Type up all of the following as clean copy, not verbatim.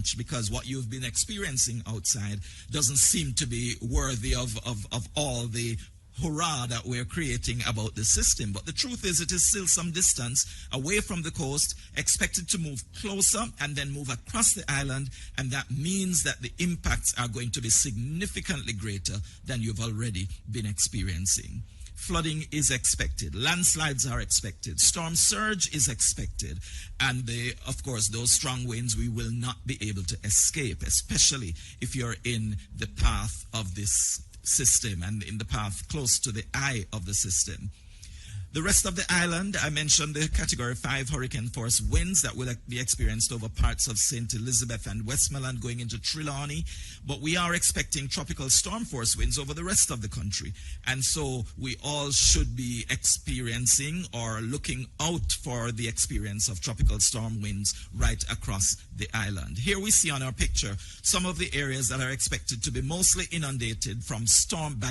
much, because what you've been experiencing outside doesn't seem to be worthy of all the hurrah that we're creating about the system. But the truth is, it is still some distance away from the coast, expected to move closer and then move across the island, and that means that the impacts are going to be significantly greater than you've already been experiencing. Flooding is expected, landslides are expected, storm surge is expected, and of course those strong winds we will not be able to escape, especially if you're in the path of this system and in the path close to the eye of the system. The rest of the island, I mentioned the Category 5 hurricane force winds that will be experienced over parts of St. Elizabeth and Westmoreland going into Trelawney, but we are expecting tropical storm force winds over the rest of the country. And so we all should be experiencing or looking out for the experience of tropical storm winds right across the island. Here we see on our picture some of the areas that are expected to be mostly inundated from storm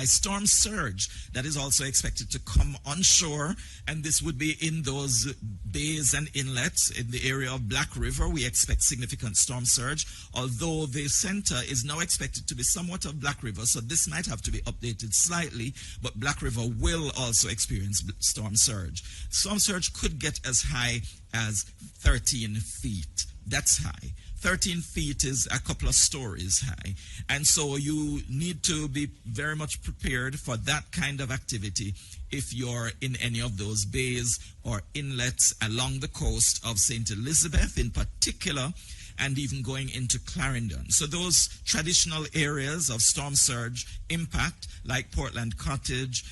surge that is also expected to come onshore. And this would be in those bays and inlets. In the area of Black River, we expect significant storm surge, although the center is now expected to be somewhat of Black River, so this might have to be updated slightly, but Black River will also experience storm surge. Storm surge could get as high as 13 feet. That's high. 13 feet is a couple of stories high. And so you need to be very much prepared for that kind of activity if you're in any of those bays or inlets along the coast of St. Elizabeth in particular, and even going into Clarendon. So those traditional areas of storm surge impact, like Portland Cottage,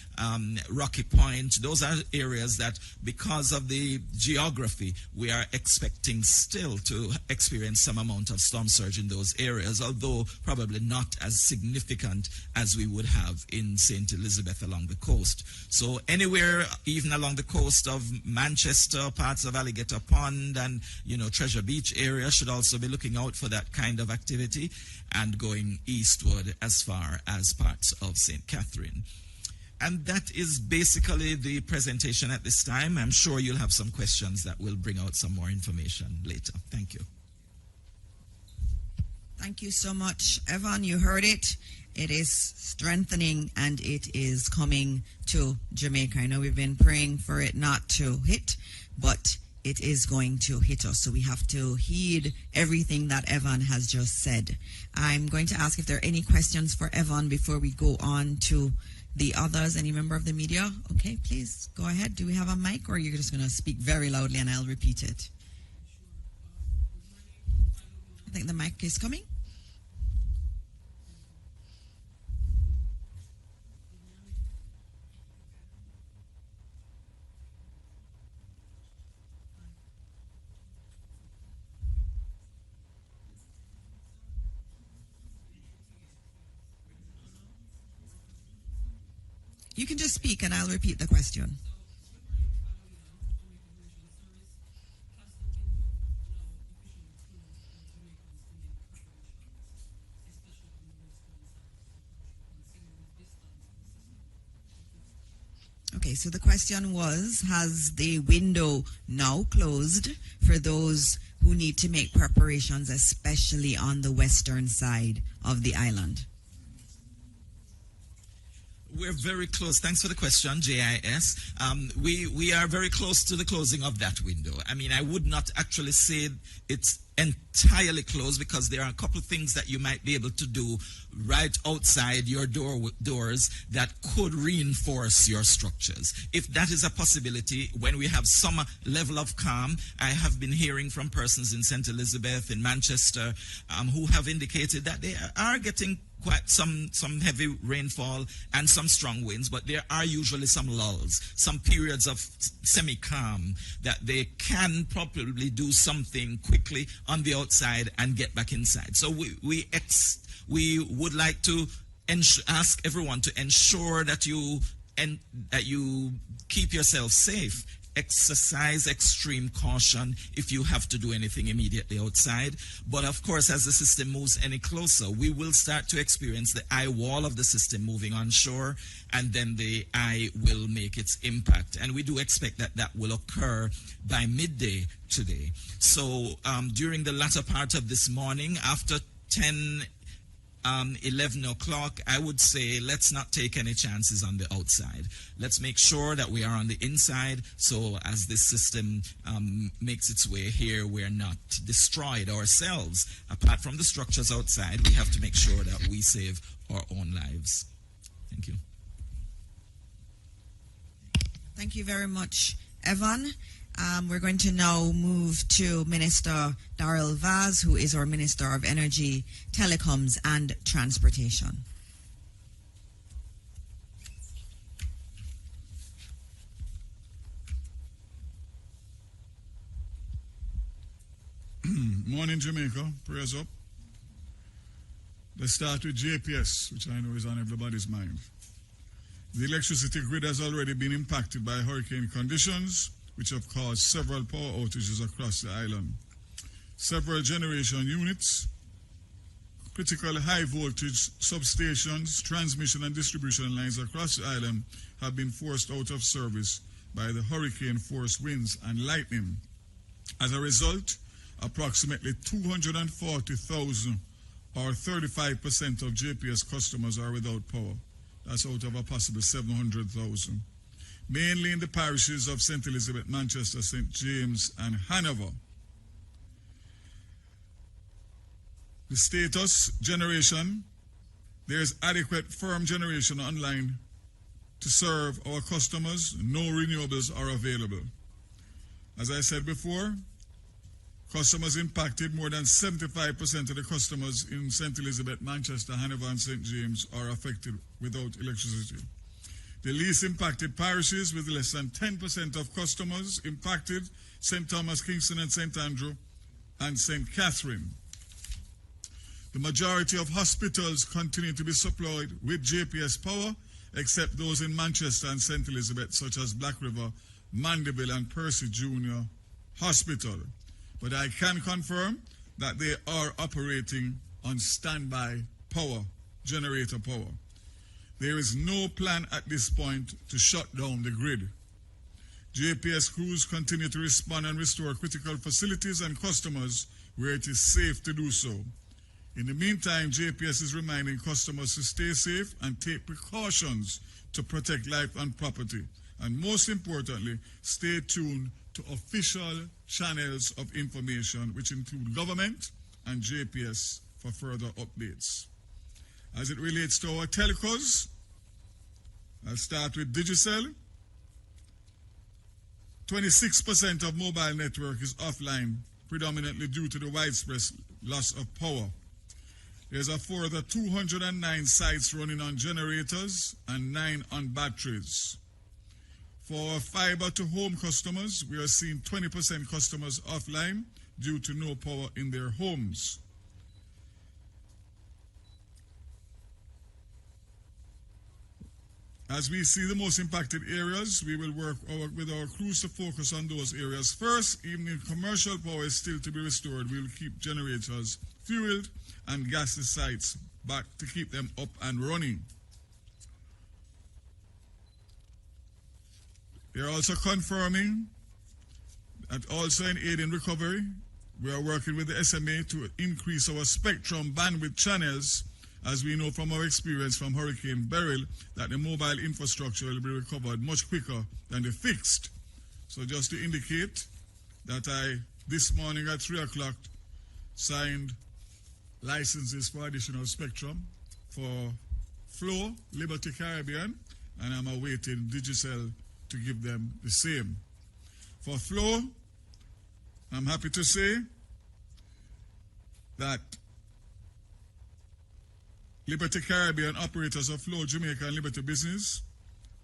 Rocky Point, those are areas that, because of the geography, we are expecting still to experience some amount of storm surge in those areas, although probably not as significant as we would have in St. Elizabeth along the coast. So anywhere, even along the coast of Manchester, parts of Alligator Pond and, Treasure Beach area should also be looking out for that kind of activity, and going eastward as far as parts of St. Catherine. And that is basically the presentation at this time. I'm sure you'll have some questions that will bring out some more information later. Thank you. Thank you so much, Evan. You heard it. It is strengthening and it is coming to Jamaica. I know we've been praying for it not to hit, but it is going to hit us. So we have to heed everything that Evan has just said. I'm going to ask if there are any questions for Evan before we go on to the others. Any member of the media? Okay, please go ahead. Do we have a mic, or are you just going to speak very loudly and I'll repeat it? I think the mic is coming. You can just speak and I'll repeat the question. Okay, so the question was, has the window now closed for those who need to make preparations, especially on the western side of the island? We're very close. Thanks for the question, JIS. We are very close to the closing of that window. I mean, I would not actually say it's entirely closed, because there are a couple of things that you might be able to do right outside your doors that could reinforce your structures. If that is a possibility, when we have some level of calm, I have been hearing from persons in St. Elizabeth, in Manchester, who have indicated that they are getting quite some heavy rainfall and some strong winds, but there are usually some lulls, some periods of semi-calm that they can probably do something quickly on the outside and get back inside. So we would like to ask everyone to ensure that you keep yourself safe, exercise extreme caution if you have to do anything immediately outside. But of course, as the system moves any closer, we will start to experience the eye wall of the system moving onshore, and then the eye will make its impact. And we do expect that that will occur by midday today. So during the latter part of this morning, after 11 o'clock, I would say let's not take any chances on the outside. Let's make sure that we are on the inside, so as this system makes its way here, we're not destroyed ourselves. Apart from the structures outside, we have to make sure that we save our own lives. Thank you. Thank you very much, Evan. We're going to now move to Minister Darrell Vaz, who is our Minister of Energy, Telecoms and Transportation. Morning, Jamaica. Prayers up. Let's start with JPS, which I know is on everybody's mind. The electricity grid has already been impacted by hurricane conditions, which have caused several power outages across the island. Several generation units, critical high voltage substations, transmission and distribution lines across the island have been forced out of service by the hurricane force winds and lightning. As a result, approximately 240,000 or 35% of JPS customers are without power. That's out of a possible 700,000. Mainly in the parishes of St. Elizabeth, Manchester, St. James, and Hanover. The status, generation, there is adequate firm generation online to serve our customers. No renewables are available. As I said before, customers impacted, more than 75% of the customers in St. Elizabeth, Manchester, Hanover, and St. James are affected without electricity. The least impacted parishes, with less than 10% of customers impacted, St. Thomas, Kingston, and St. Andrew, and St. Catherine. The majority of hospitals continue to be supplied with JPS power, except those in Manchester and St. Elizabeth, such as Black River, Mandeville, and Percy Junior Hospital. But I can confirm that they are operating on standby power, generator power. There is no plan at this point to shut down the grid. JPS crews continue to respond and restore critical facilities and customers where it is safe to do so. In the meantime, JPS is reminding customers to stay safe and take precautions to protect life and property. And most importantly, stay tuned to official channels of information, which include government and JPS, for further updates. As it relates to our telcos, I'll start with Digicel. 26% of mobile network is offline, predominantly due to the widespread loss of power. There's a further 209 sites running on generators and 9 on batteries. For our fiber-to-home customers, we are seeing 20% customers offline due to no power in their homes. As we see the most impacted areas, we will work with our crews to focus on those areas first. Even if commercial power is still to be restored, we will keep generators fueled and gas the sites back to keep them up and running. They are also confirming that also in aid in recovery, we are working with the SMA to increase our spectrum bandwidth channels, as we know from our experience from Hurricane Beryl that the mobile infrastructure will be recovered much quicker than the fixed. So just to indicate that I, this morning at 3 o'clock, signed licenses for additional spectrum for Flow, Liberty Caribbean, and I'm awaiting Digicel to give them the same. For Flow, I'm happy to say that Liberty Caribbean operators of Flow, Jamaica, and Liberty Business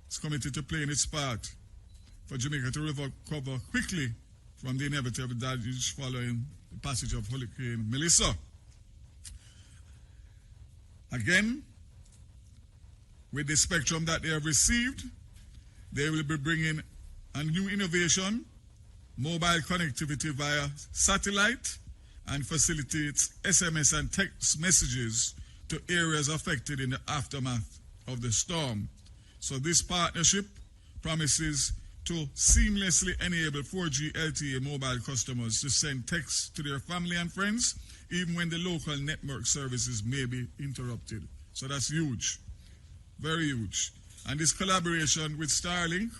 is committed to playing its part for Jamaica to recover quickly from the inevitable damage following the passage of Hurricane Melissa. Again, with the spectrum that they have received, they will be bringing and new innovation, mobile connectivity via satellite, and facilitates SMS and text messages to areas affected in the aftermath of the storm. So this partnership promises to seamlessly enable 4G LTE mobile customers to send texts to their family and friends, even when the local network services may be interrupted. So that's huge, very huge. And this collaboration with Starlink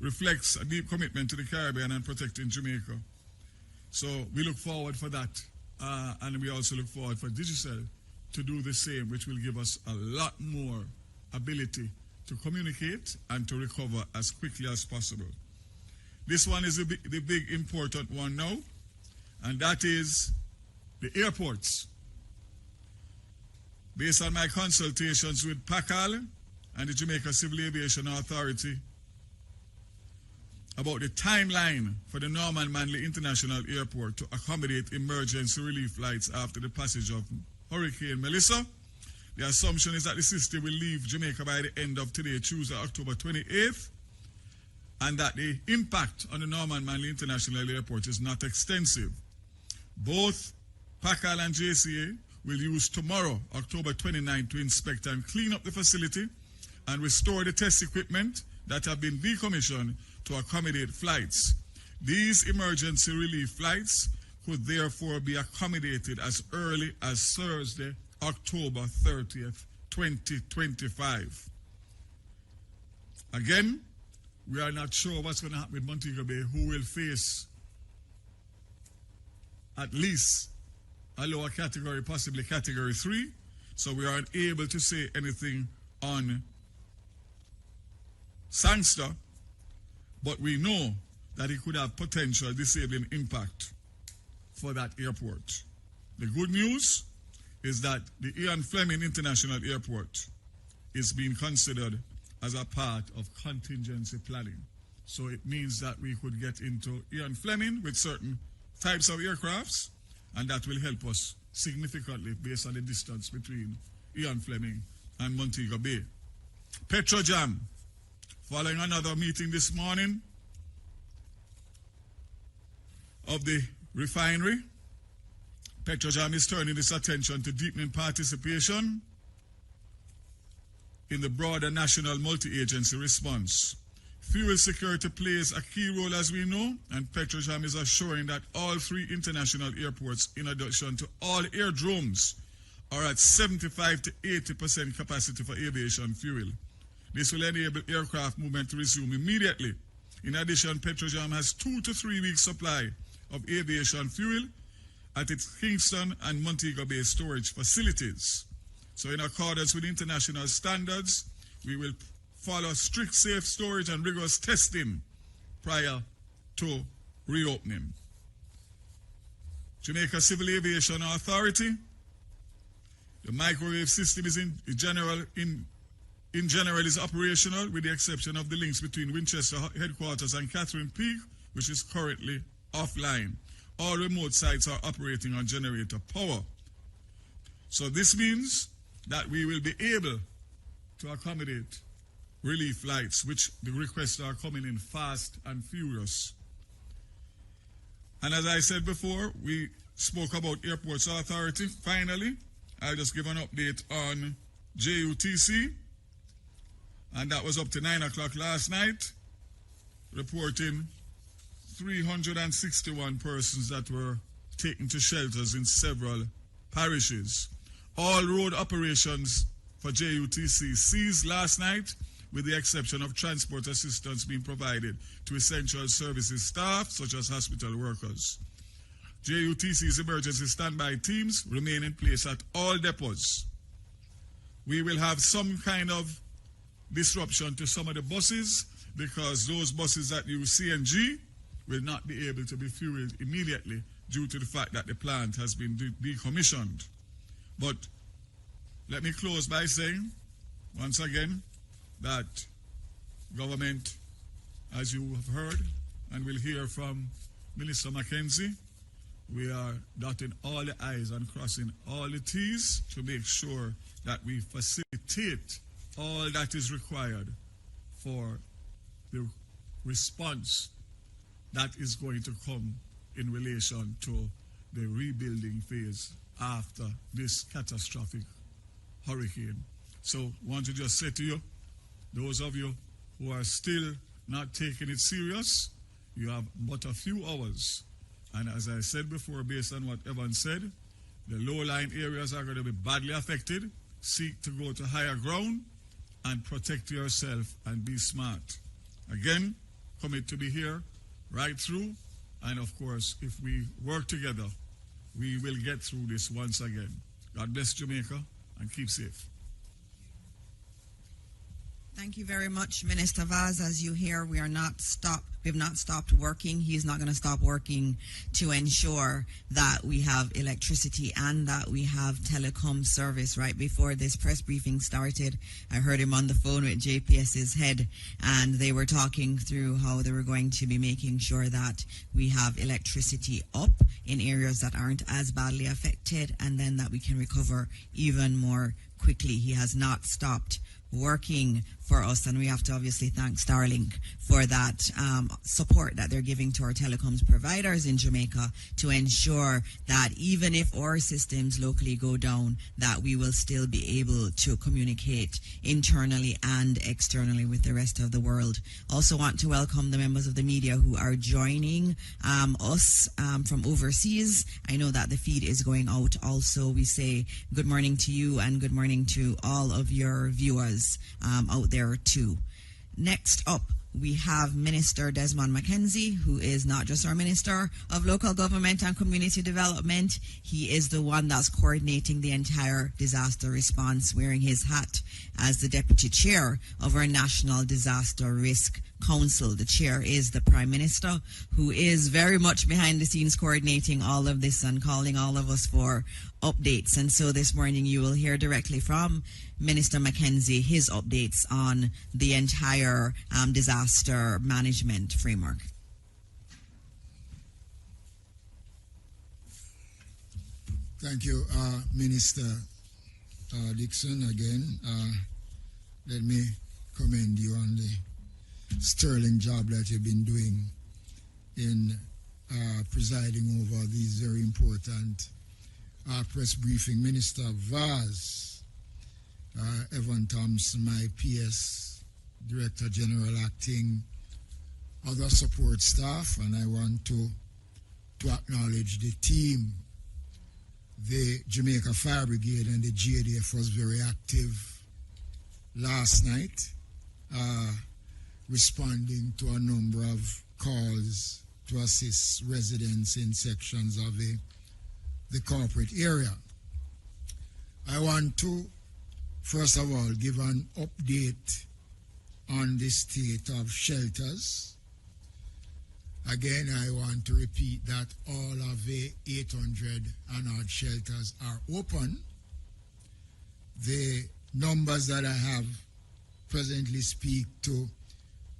reflects a deep commitment to the Caribbean and protecting Jamaica. So we look forward for that. And we also look forward for Digicel to do the same, which will give us a lot more ability to communicate and to recover as quickly as possible. This one is the big important one now, and that is the airports. Based on my consultations with PACAL and the Jamaica Civil Aviation Authority about the timeline for the Norman Manley International Airport to accommodate emergency relief flights after the passage of Hurricane Melissa, the assumption is that the system will leave Jamaica by the end of today, Tuesday, October 28th, and that the impact on the Norman Manley International Airport is not extensive. Both PACAL and JCA will use tomorrow, October 29th, to inspect and clean up the facility and restore the test equipment that have been decommissioned to accommodate flights. These emergency relief flights could therefore be accommodated as early as Thursday, October 30th, 2025. Again, we are not sure what's going to happen with Montego Bay, who will face at least a lower category, possibly category 3. So we are unable to say anything on Sangster, but we know that it could have potential disabling impact for that airport. The good news is that the Ian Fleming International Airport is being considered as a part of contingency planning. So it means that we could get into Ian Fleming with certain types of aircrafts, and that will help us significantly based on the distance between Ian Fleming and Montego Bay. Petrojam, following another meeting this morning of the refinery, Petrojam is turning its attention to deepening participation in the broader national multi-agency response. Fuel security plays a key role, as we know, and Petrojam is assuring that all 3 international airports, in addition to all airdromes, are at 75 to 80% capacity for aviation fuel. This will enable aircraft movement to resume immediately. In addition, Petrojam has 2 to 3 weeks supply of aviation fuel at its Kingston and Montego Bay storage facilities. So in accordance with international standards, we will follow strict safe storage and rigorous testing prior to reopening. Jamaica Civil Aviation Authority, the microwave system is in general is operational, with the exception of the links between Winchester headquarters and Catherine Peak, which is currently offline. All remote sites are operating on generator power. So this means that we will be able to accommodate relief flights, which the requests are coming in fast and furious. And as I said before, we spoke about Airports Authority. Finally, I'll just give an update on JUTC. And that was up to 9 o'clock last night, reporting 361 persons that were taken to shelters in several parishes. All road operations for JUTC ceased last night, with the exception of transport assistance being provided to essential services staff, such as hospital workers. JUTC's emergency standby teams remain in place at all depots. We will have some kind of disruption to some of the buses, because those buses that use CNG will not be able to be fueled immediately due to the fact that the plant has been decommissioned. But let me close by saying, once again, that government, as you have heard and will hear from Minister Mackenzie, we are dotting all the I's and crossing all the T's to make sure that we facilitate all that is required for the response that is going to come in relation to the rebuilding phase after this catastrophic hurricane. So I want to just say to you, those of you who are still not taking it serious, you have but a few hours. And as I said before, based on what Evan said, the low-lying areas are going to be badly affected. Seek to go to higher ground and protect yourself and be smart. Again, commit to be here right through. And of course, if we work together, we will get through this once again. God bless Jamaica and keep safe. Thank you very much, Minister Vaz. As you hear, we have not stopped working. He's not going to stop working to ensure that we have electricity and that we have telecom service. Right before this press briefing started, I heard him on the phone with JPS's head, and they were talking through how they were going to be making sure that we have electricity up in areas that aren't as badly affected, and then that we can recover even more quickly. He has not stopped working for us, and we have to obviously thank Starlink for that support that they're giving to our telecoms providers in Jamaica to ensure that even if our systems locally go down, that we will still be able to communicate internally and externally with the rest of the world. Also want to welcome the members of the media who are joining us from overseas. I know that the feed is going out also. We say good morning to you and good morning to all of your viewers out there too. Next up, we have Minister Desmond McKenzie, who is not just our Minister of Local Government and Community Development. He is the one that's coordinating the entire disaster response, wearing his hat as the Deputy Chair of our National Disaster Risk Council. The chair is the Prime Minister, who is very much behind the scenes coordinating all of this and calling all of us for updates. And so this morning you will hear directly from Minister McKenzie his updates on the entire disaster management framework. Thank you, Minister Dixon. Again, let me commend you on the sterling job that you've been doing in presiding over these very important press briefing. Minister Vaz, Evan Thompson, my PS, Director General Acting, other support staff, and I want to acknowledge the team. The Jamaica Fire Brigade and the GADF was very active last night, responding to a number of calls to assist residents in sections of the corporate area. I want to, first of all, give an update on the state of shelters. Again, I want to repeat that all of the 800 and odd shelters are open. The numbers that I have presently speak to,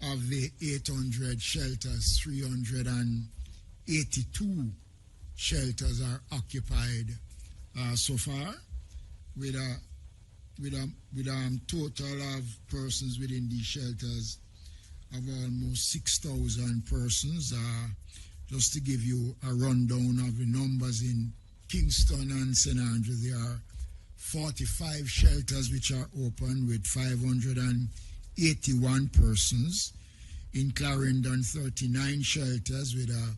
of the 800 shelters, 382 shelters are occupied so far, with a total of persons within these shelters of almost 6,000 persons. Just to give you a rundown of the numbers in Kingston and St. Andrews, there are 45 shelters which are open with 581 persons. In Clarendon, 39 shelters with a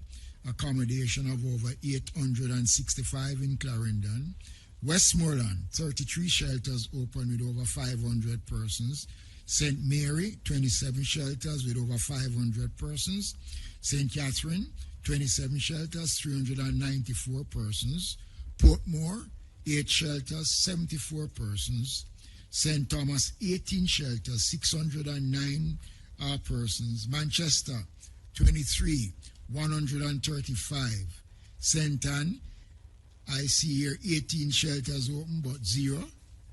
accommodation of over 865 in Clarendon. Westmoreland, 33 shelters open with over 500 persons. St. Mary, 27 shelters with over 500 persons. St. Catherine, 27 shelters, 394 persons. Portmore, 8 shelters, 74 persons. St. Thomas, 18 shelters, 609 persons. Manchester, 23, 135. St. Anne, I see here 18 shelters open, but 0.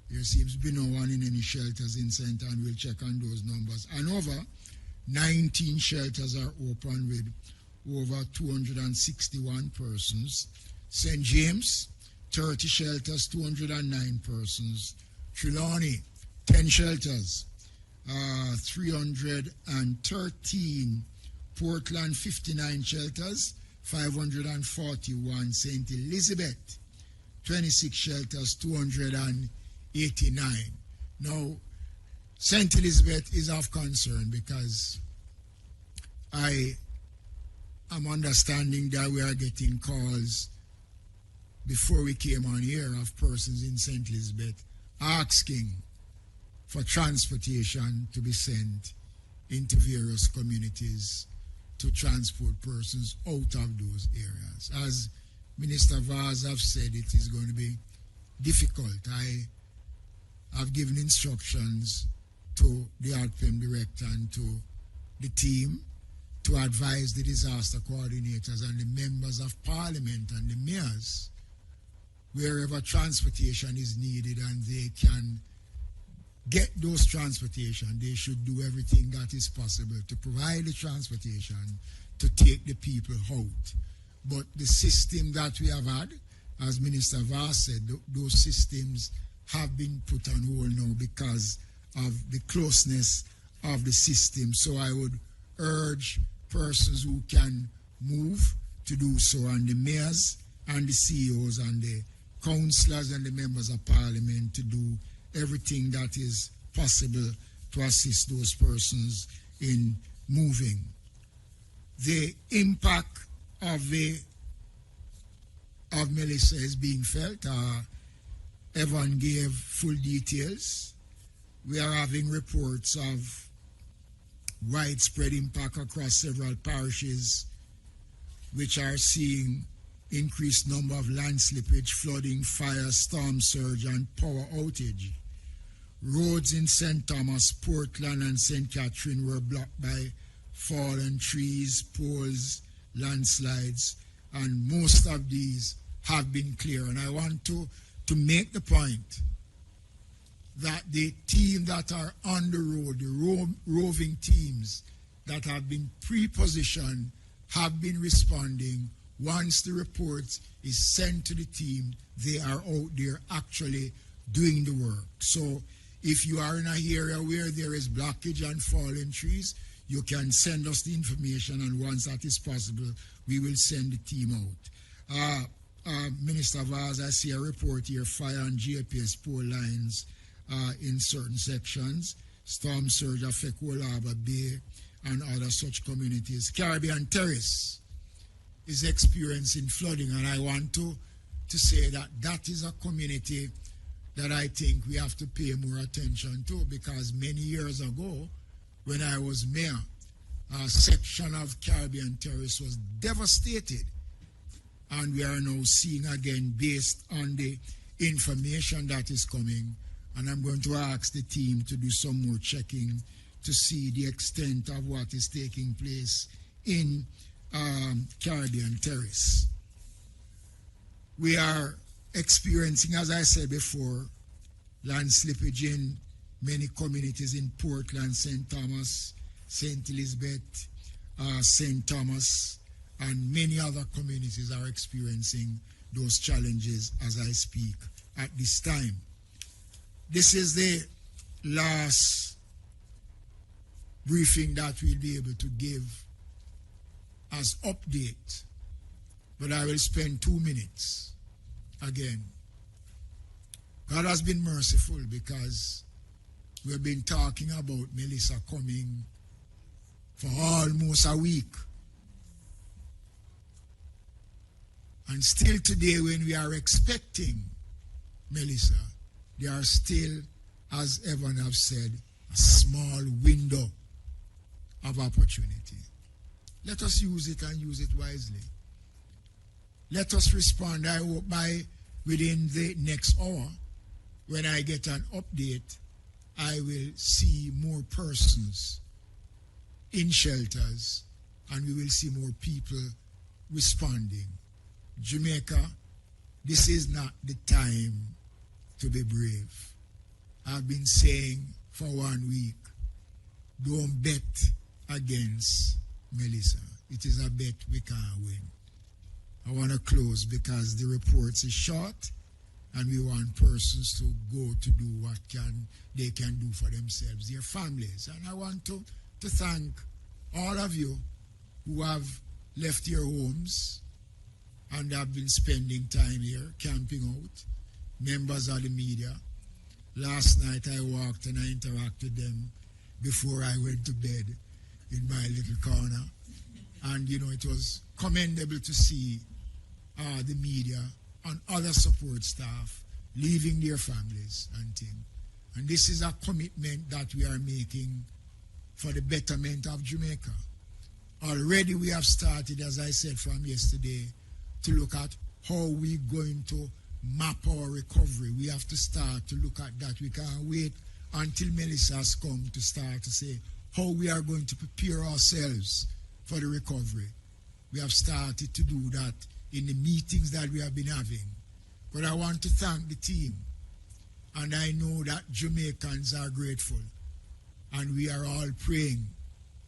There seems to be no one in any shelters in St. Anne. We'll check on those numbers. And over 19 shelters are open with over 261 persons. St. James, 30 shelters, 209 persons. Trelawney, 10 shelters, 313 Portland 59 shelters, 541. St. Elizabeth 26 shelters, 289. Now, St. Elizabeth is of concern because I am understanding that we are getting calls before we came on here of persons in St. Elizabeth asking for transportation to be sent into various communities to transport persons out of those areas. As Minister Vaz have said, it is going to be difficult. I have given instructions to the APT director and to the team to advise the disaster coordinators and the members of parliament and the mayors wherever transportation is needed and they can get those transportation, they should do everything that is possible to provide the transportation to take the people out. But the system that we have had, as Minister Vaz said, those systems have been put on hold now because of the closeness of the system. So I would urge persons who can move to do so, and the mayors and the CEOs and the councillors and the members of parliament to do everything that is possible to assist those persons in moving. The impact of Melissa is being felt. Evan gave full details. We are having reports of widespread impact across several parishes which are seeing increased number of land slippage, flooding, fire, storm surge, and power outage. Roads in St. Thomas, Portland, and St. Catherine were blocked by fallen trees, poles, landslides, and most of these have been clear. And I want to make the point that the team that are on the road, the roving teams that have been pre-positioned, have been responding. Once the report is sent to the team, they are out there actually doing the work. So if you are in an area where there is blockage and fallen trees, you can send us the information, and once that is possible, we will send the team out. Minister Vaz, I see a report here, fire and GPS pole lines in certain sections. Storm surge affect Old Harbour Bay and other such communities. Caribbean Terrace is experiencing flooding, and I want to say that that is a community that I think we have to pay more attention to, because many years ago, when I was mayor, a section of Caribbean Terrace was devastated, and we are now seeing again based on the information that is coming, and I'm going to ask the team to do some more checking to see the extent of what is taking place in Caribbean Terrace. We are experiencing, as I said before, land slippage in many communities in Portland, St. Thomas, St. Elizabeth, St. Thomas, and many other communities are experiencing those challenges as I speak at this time. This is the last briefing that we'll be able to give as update, but I will spend 2 minutes again. God has been merciful because we've been talking about Melissa coming for almost a week. And still today, when we are expecting Melissa, there are still, as Evan have said, a small window of opportunity. Let us use it and use it wisely. Let us respond. I hope by within the next hour, when I get an update, I will see more persons in shelters, and we will see more people responding. Jamaica, this is not the time to be brave. I've been saying for 1 week, don't bet against Melissa. It is a bet we can't win. I want to close because the reports is short, and we want persons to go to do what they can do for themselves, their families. And I want to thank all of you who have left their homes and have been spending time here, camping out, members of the media. Last night I walked and I interacted with them before I went to bed in my little corner. And, you know, it was commendable to see the media and other support staff leaving their families and things. And this is a commitment that we are making for the betterment of Jamaica. Already we have started, as I said from yesterday, to look at how we're going to map our recovery. We have to start to look at that. We can't wait until Melissa's come to start to say how we are going to prepare ourselves for the recovery. We have started to do that in the meetings that we have been having. But I want to thank the team. And I know that Jamaicans are grateful. And we are all praying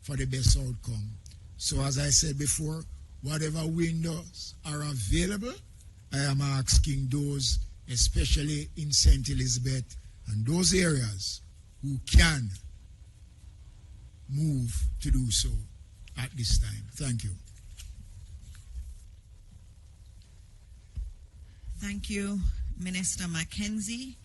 for the best outcome. So as I said before, whatever windows are available, I am asking those, especially in St. Elizabeth and those areas, who can move to do so at this time. Thank you. Thank you, Minister Mackenzie.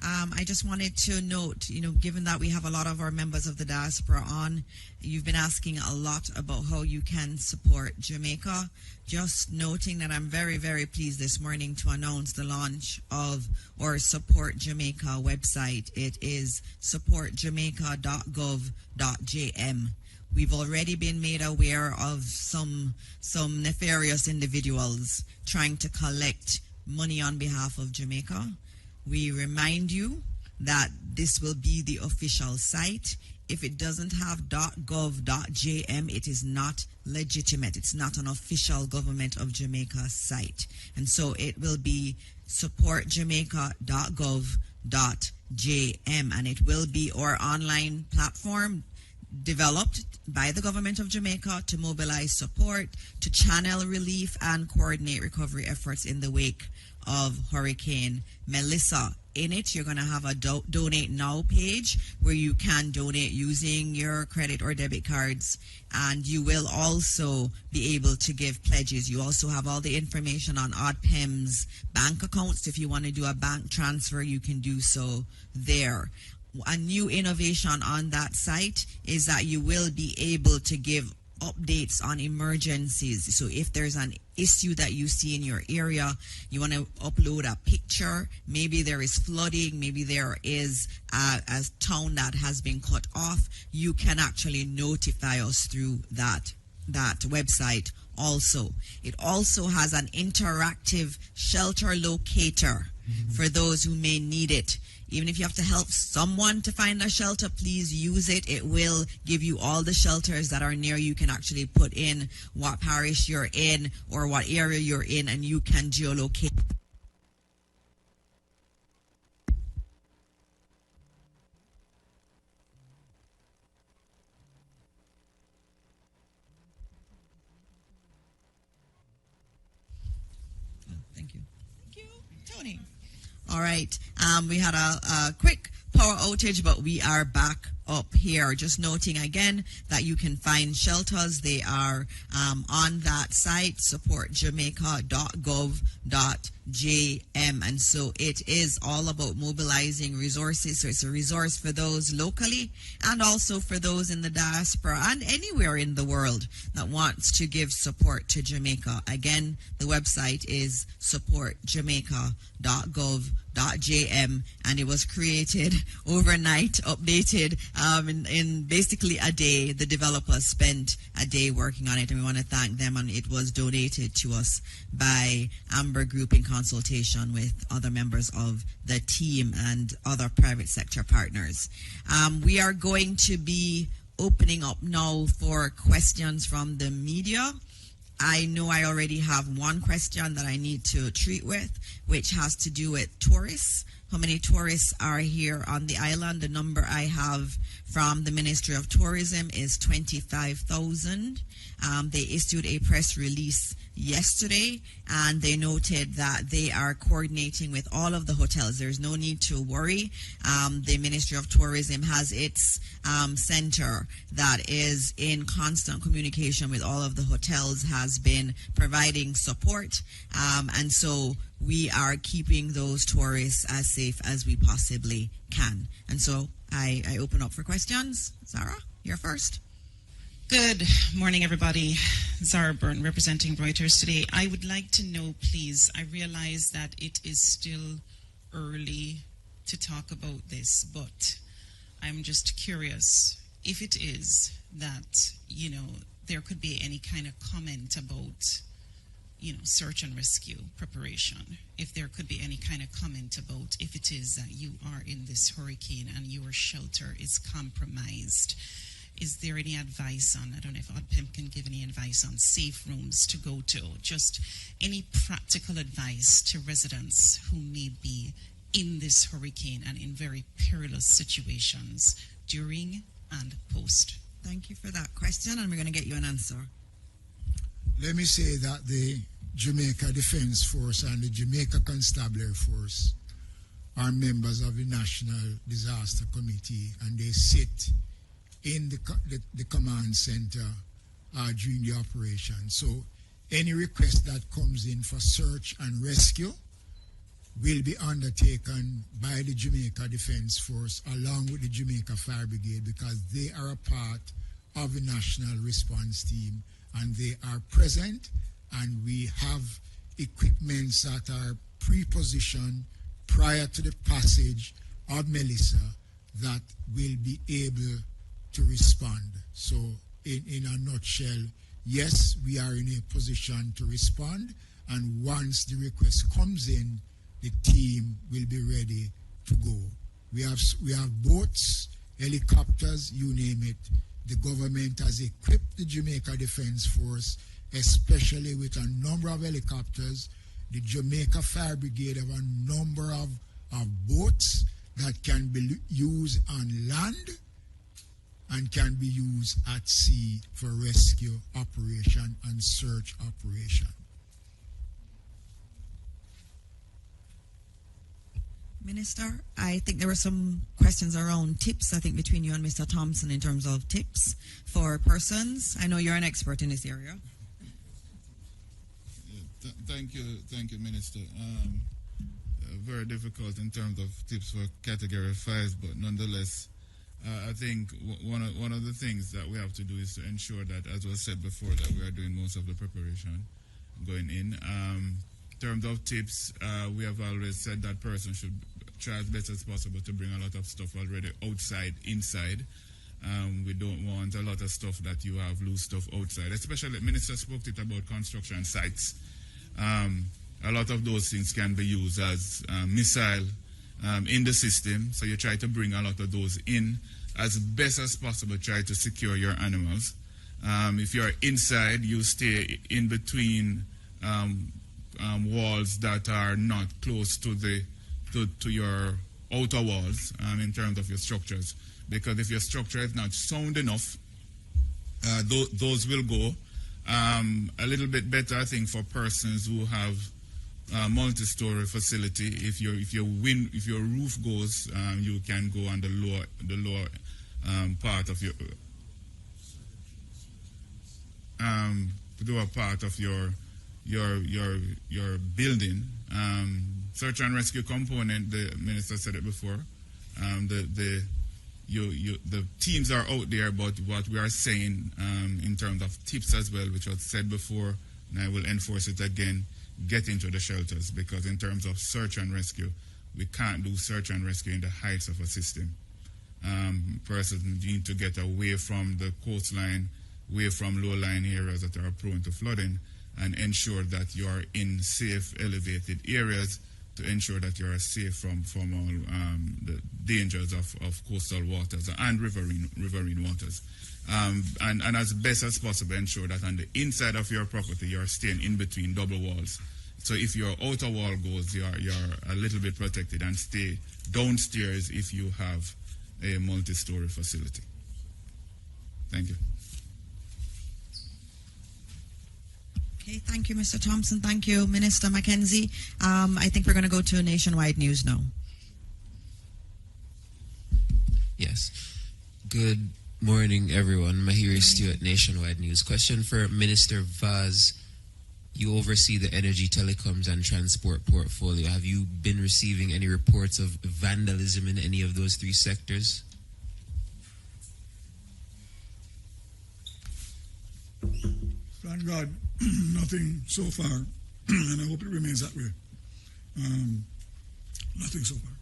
I just wanted to note, given that we have a lot of our members of the diaspora on, you've been asking a lot about how you can support Jamaica. Just noting that I'm very, very pleased this morning to announce the launch of our Support Jamaica website. It is supportjamaica.gov.jm. We've already been made aware of some nefarious individuals trying to collect money on behalf of Jamaica. We remind you that this will be the official site. If it doesn't have .gov.jm, it is not legitimate. It's not an official Government of Jamaica site. And so it will be supportjamaica.gov.jm, and it will be our online platform developed by the Government of Jamaica to mobilize support, to channel relief and coordinate recovery efforts in the wake of Hurricane Melissa. In it, you're going to have a donate now page where you can donate using your credit or debit cards, and you will also be able to give pledges. You also have all the information on ODPEM's bank accounts. If you want to do a bank transfer, you can do so there. A new innovation on that site is that you will be able to give updates on emergencies. So if there's an issue that you see in your area, you want to upload a picture, maybe there is flooding, maybe there is a town that has been cut off, you can actually notify us through that website also. It also has an interactive shelter locator for those who may need it. Even if you have to help someone to find a shelter, please use it. It will give you all the shelters that are near you. You can actually put in what parish you're in or what area you're in, and you can geolocate. Thank you. Thank you, Tony. All right. We had a quick power outage, but we are back up here. Just noting again that you can find shelters. They are on that site, supportjamaica.gov.jm. And so it is all about mobilizing resources. So it's a resource for those locally and also for those in the diaspora and anywhere in the world that wants to give support to Jamaica. Again, the website is supportjamaica.gov.jm, and it was created overnight, updated in basically a day. The developers spent a day working on it, and we want to thank them. And it was donated to us by Amber Group in consultation with other members of the team and other private sector partners. We are going to be opening up now for questions from the media. I know I already have one question that I need to treat with, which has to do with tourists. How many tourists are here on the island? The number I have from the Ministry of Tourism is 25,000. They issued a press release yesterday, and they noted that they are coordinating with all of the hotels. There's no need to worry. The Ministry of Tourism has its center that is in constant communication with all of the hotels, has been providing support, and so we are keeping those tourists as safe as we possibly can. And so I open up for questions. Zara, you're first. Good morning, everybody. Zara Byrne, representing Reuters today. I would like to know, please, I realize that it is still early to talk about this, but I'm just curious if it is that, there could be any kind of comment about, search and rescue preparation. If there could be any kind of comment about if it is that you are in this hurricane and your shelter is compromised. Is there any advice on, I don't know if ODPIM can give any advice on safe rooms to go to, just any practical advice to residents who may be in this hurricane and in very perilous situations during and post? Thank you for that question, and we're going to get you an answer. Let me say that the Jamaica Defence Force and the Jamaica Constabulary Force are members of the National Disaster Committee, and they sit in the command center during the operation. So any request that comes in for search and rescue will be undertaken by the Jamaica Defence Force along with the Jamaica Fire Brigade, because they are a part of the national response team, and they are present, and we have equipments that are pre-positioned prior to the passage of Melissa that will be able to respond. So in a nutshell, yes, we are in a position to respond, and once the request comes in, the team will be ready to go. We have boats, helicopters, you name it. The government has equipped the Jamaica Defence Force, especially with a number of helicopters. The Jamaica Fire Brigade have a number of boats that can be used on land and can be used at sea for rescue operation and search operation. Minister, I think there were some questions around tips, I think, between you and Mr. Thompson in terms of tips for persons. I know you're an expert in this area. Thank you, Minister. Very difficult in terms of tips for Category 5, but nonetheless, I think one of the things that we have to do is to ensure that, as was said before, that we are doing most of the preparation going in. In terms of tips, we have always said that person should try as best as possible to bring a lot of stuff already outside, inside. We don't want a lot of stuff that you have loose stuff outside, especially, Minister spoke it about construction sites. A lot of those things can be used as missile in the system, so you try to bring a lot of those in as best as possible, try to secure your animals. If you're inside, you stay in between walls that are not close to to your outer walls in terms of your structures, because if your structure is not sound enough, those will go. A little bit better, I think, for persons who have multi-story facility. If your roof goes, you can go on the lower part of your lower part of your building. Search and rescue component, the Minister said it before. The teams are out there, but what we are saying in terms of tips as well, which was said before, and I will enforce it again, get into the shelters, because in terms of search and rescue, we can't do search and rescue in the heights of a system. Persons need to get away from the coastline, away from low-lying areas that are prone to flooding, and ensure that you are in safe, elevated areas to ensure that you are safe from all the dangers of coastal waters and riverine waters. And as best as possible, ensure that on the inside of your property, you're staying in between double walls. So if your outer wall goes, you're a little bit protected, and stay downstairs if you have a multi-story facility. Thank you. Okay, thank you, Mr. Thompson. Thank you, Minister Mackenzie. I think we're going to go to nationwide news now. Yes. Good morning, everyone. Mahiri Stewart, Nationwide News. Question for Minister Vaz. You oversee the energy, telecoms, and transport portfolio. Have you been receiving any reports of vandalism in any of those three sectors? Thank God, nothing so far, and I hope it remains that way. Nothing so far.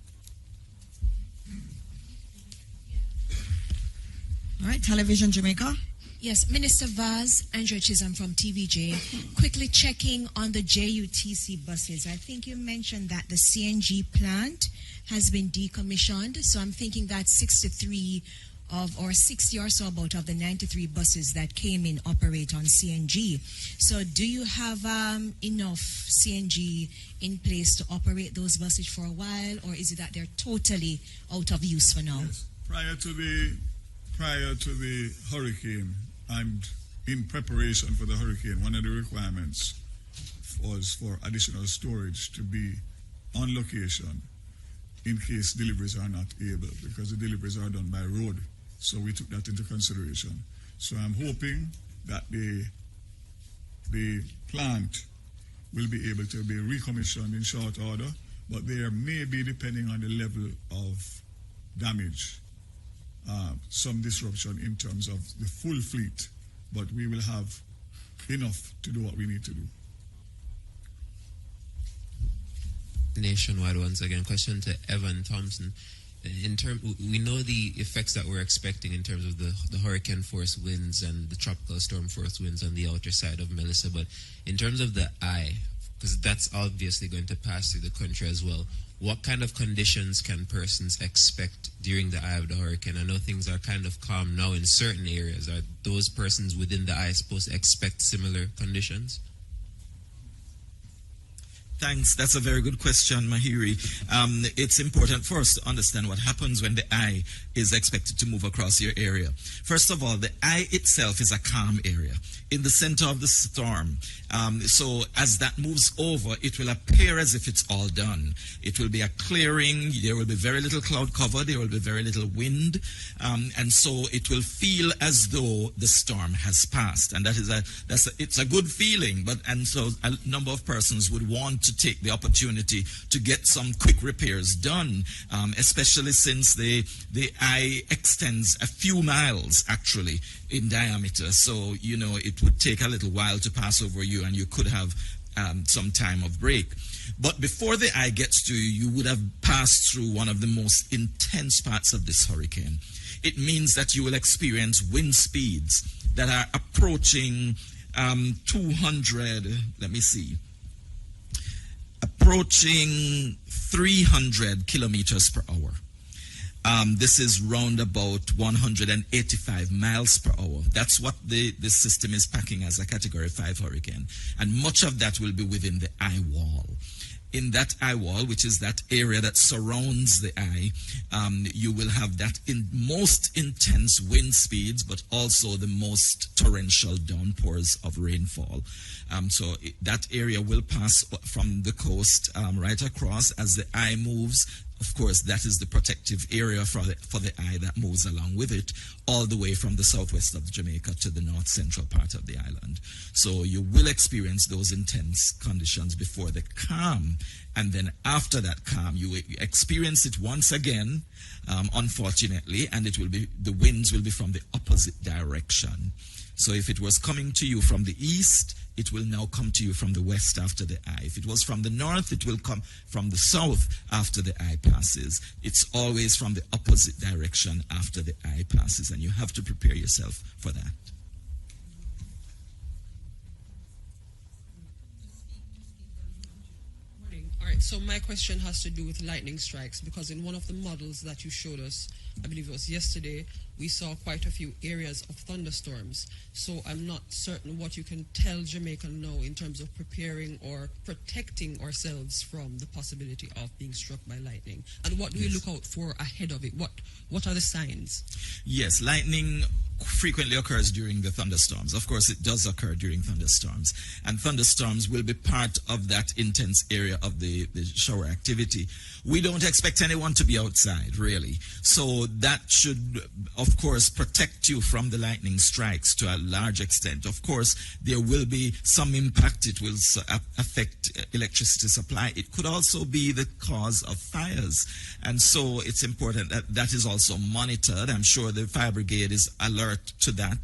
All right, Television Jamaica. Yes, Minister Vaz, Andrew Chisholm from TVJ. Quickly checking on the JUTC buses. I think you mentioned that the CNG plant has been decommissioned, so I'm thinking that 60 or so about of the 93 buses that came in operate on CNG. So do you have enough CNG in place to operate those buses for a while, or is it that they're totally out of use for now? Yes. Prior to the hurricane and in preparation for the hurricane, one of the requirements was for additional storage to be on location in case deliveries are not able, because the deliveries are done by road. So we took that into consideration. So I'm hoping that the plant will be able to be recommissioned in short order, but there may be, depending on the level of damage, some disruption in terms of the full fleet, but we will have enough to do what we need to do. Nationwide once again. Question to Evan Thompson. We know the effects that we're expecting in terms of the hurricane force winds and the tropical storm force winds on the outer side of Melissa, but in terms of the eye, because that's obviously going to pass through the country as well, what kind of conditions can persons expect during the eye of the hurricane? I know things are kind of calm now in certain areas. Are those persons within the eye supposed to expect similar conditions? Thanks. That's a very good question, Mahiri. It's important for us to understand what happens when the eye is expected to move across your area. First of all, the eye itself is a calm area in the center of the storm. So as that moves over, it will appear as if it's all done. It will be a clearing. There will be very little cloud cover. There will be very little wind. And so it will feel as though the storm has passed. And it's a good feeling. And so a number of persons would want to take the opportunity to get some quick repairs done, especially since the eye extends a few miles actually in diameter. So, it would take a little while to pass over you, and you could have some time of break. But before the eye gets to you, you would have passed through one of the most intense parts of this hurricane. It means that you will experience wind speeds that are approaching 300 kilometers per hour. This is round about 185 miles per hour. That's what the system is packing as a Category 5 hurricane. And much of that will be within the eye wall. In that eye wall, which is that area that surrounds the eye, you will have that most intense wind speeds, but also the most torrential downpours of rainfall. So that area will pass from the coast right across as the eye moves. Of course, that is the protective area for the eye that moves along with it, all the way from the southwest of Jamaica to the north central part of the island. So you will experience those intense conditions before the calm, and then after that calm, you experience it once again, unfortunately, and the winds will be from the opposite direction. So if it was coming to you from the east, it will now come to you from the west after the eye. If it was from the north, it will come from the south after the eye passes. It's always from the opposite direction after the eye passes, and you have to prepare yourself for that. Morning. All right. right. So my question has to do with lightning strikes, because in one of the models that you showed us, I believe it was yesterday, we saw quite a few areas of thunderstorms. So I'm not certain what you can tell Jamaica now in terms of preparing or protecting ourselves from the possibility of being struck by lightning. And what do we look out for ahead of it? What are the signs? Yes, lightning frequently occurs during the thunderstorms. Of course, it does occur during thunderstorms. And thunderstorms will be part of that intense area of the shower activity. We don't expect anyone to be outside, really. So that should, of course, protect you from the lightning strikes to a large extent. Of course, there will be some impact. It will affect electricity supply. It could also be the cause of fires. And so it's important that that is also monitored. I'm sure the fire brigade is alert to that,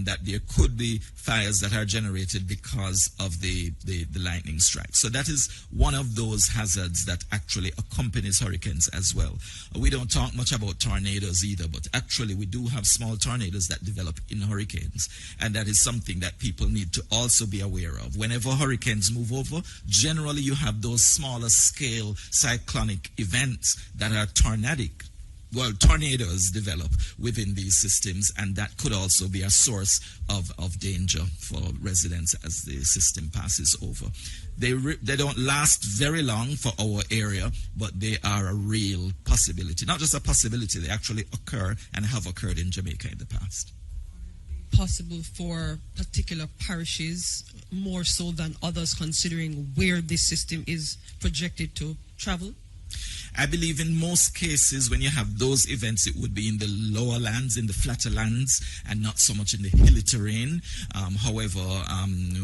that there could be fires that are generated because of the lightning strike. So that is one of those hazards that actually accompanies hurricanes as well. We don't talk much about tornadoes either, but actually we do have small tornadoes that develop in hurricanes, and that is something that people need to also be aware of. Whenever hurricanes move over, generally you have those smaller scale cyclonic events that are tornadic. Well, tornadoes develop within these systems, and that could also be a source of danger for residents as the system passes over. They don't last very long for our area, but they are a real possibility. Not just a possibility, they actually occur and have occurred in Jamaica in the past. Possible for particular parishes more so than others, considering where this system is projected to travel? I believe in most cases when you have those events, it would be in the lower lands, in the flatter lands, and not so much in the hilly terrain. However,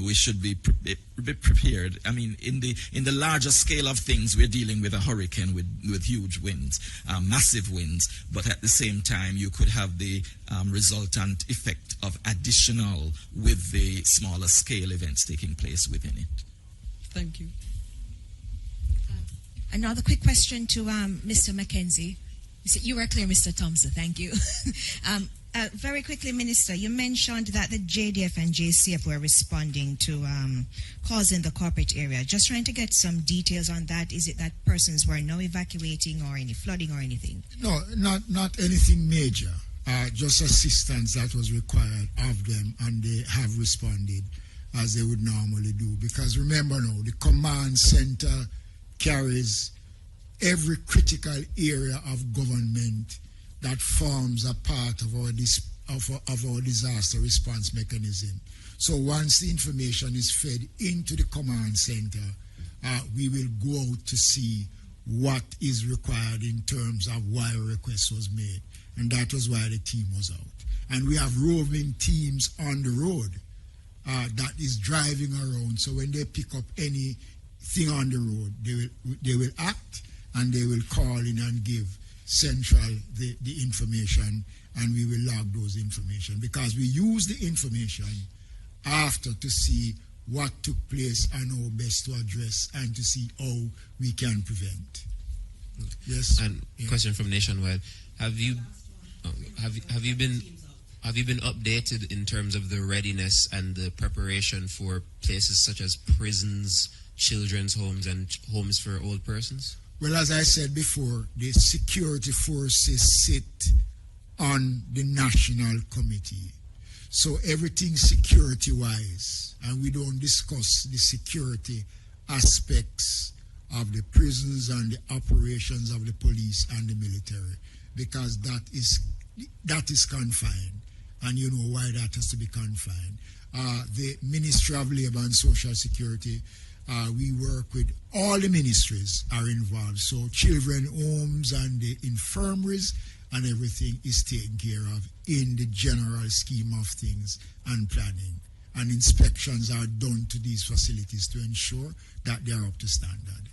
we should be prepared. I mean, in the larger scale of things, we're dealing with a hurricane with huge winds, massive winds, but at the same time, you could have the resultant effect of additional with the smaller scale events taking place within it. Thank you. Another quick question to Mr. Mackenzie. You were clear, Mr. Thompson. Thank you. Very quickly, Minister, you mentioned that the JDF and JCF were responding to calls in the corporate area. Just trying to get some details on that. Is it that persons were now evacuating or any flooding or anything? No, not anything major. Just assistance that was required of them, and they have responded as they would normally do. Because remember now, the command center carries every critical area of government that forms a part of our disaster response mechanism. So once the information is fed into the command center, we will go out to see what is required in terms of why a request was made. And that was why the team was out. And we have roving teams on the road that is driving around. So when they pick up any thing on the road, they will act, and they will call in and give central the information, and we will log those information, because we use the information after to see what took place and how best to address and to see how we can prevent. Yes. And question from Nationwide: Have you been updated in terms of the readiness and the preparation for places such as prisons, children's homes, and homes for old persons? Well, as I said before, the security forces sit on the national committee. So everything security-wise, and we don't discuss the security aspects of the prisons and the operations of the police and the military, because that is confined, and you know why that has to be confined. The Ministry of Labor and Social Security, we work with all the ministries are involved. So children homes and the infirmaries and everything is taken care of in the general scheme of things and planning. And inspections are done to these facilities to ensure that they are up to standard.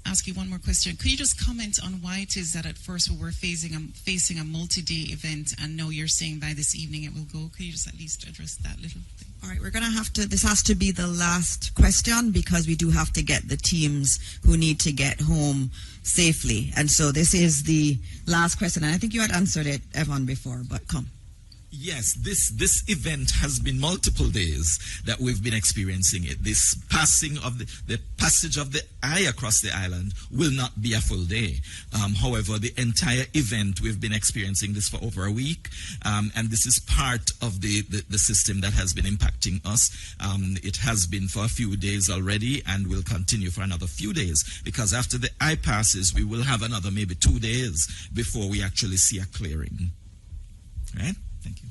Ask you one more question. Could you just comment on why it is that at first we were facing a multi-day event, and now you're saying by this evening it will go? Could you just at least address that little thing? All right, we're going to have to, this has to be the last question, because we do have to get the teams who need to get home safely. And so this is the last question. And I think you had answered it, Evan, before, but come. Yes, this event has been multiple days that we've been experiencing it. This passing of the passage of the eye across the island will not be a full day. However, the entire event, we've been experiencing this for over a week, and this is part of the system that has been impacting us. It has been for a few days already and will continue for another few days, because after the eye passes, we will have another maybe 2 days before we actually see a clearing. Right? Thank you.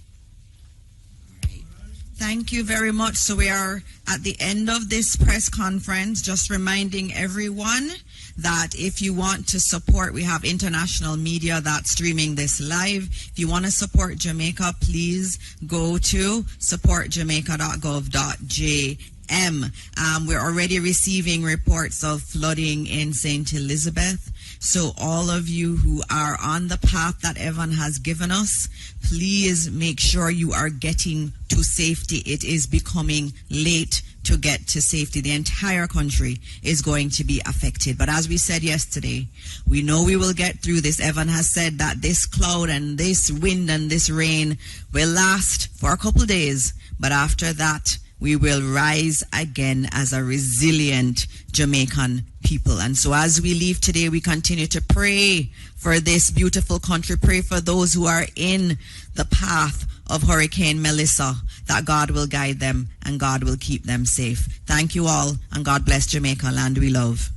Thank you very much. So we are at the end of this press conference, just reminding everyone that if you want to support, we have international media that's streaming this live. If you want to support Jamaica, please go to supportjamaica.gov.jm. We're already receiving reports of flooding in St. Elizabeth. So all of you who are on the path that Evan has given us, please make sure you are getting to safety. It is becoming late to get to safety. The entire country is going to be affected. But as we said yesterday, we know we will get through this. Evan has said that this cloud and this wind and this rain will last for a couple days. But after that, we will rise again as a resilient Jamaican people. And so as we leave today, we continue to pray for this beautiful country. Pray for those who are in the path of Hurricane Melissa, that God will guide them and God will keep them safe. Thank you all, and God bless Jamaica, land we love.